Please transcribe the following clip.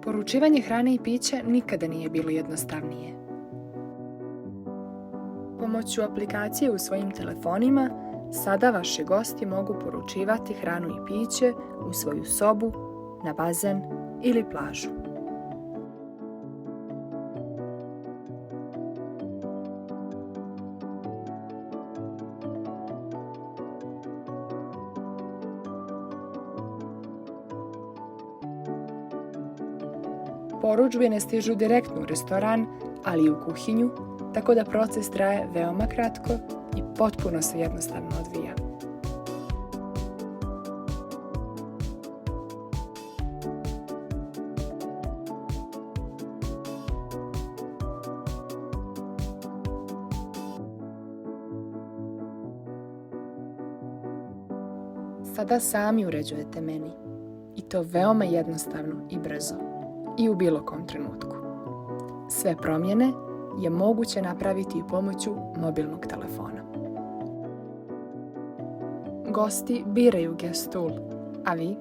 Poručivanje hrane i pića nikada nije bilo jednostavnije. Pomoću aplikacije u svojim telefonima, sada vaši gosti mogu poručivati hranu i piće u svoju sobu, na bazen ili plažu. Porudžbe stižu direktno u restoran, ali i u kuhinju, tako da proces traje veoma kratko i potpuno se jednostavno odvija. Sada sami uređujete meni, i to veoma jednostavno i brzo, i u bilo kom trenutku. Sve promjene je moguće napraviti i pomoću mobilnog telefona. Gosti biraju guest tool, a vi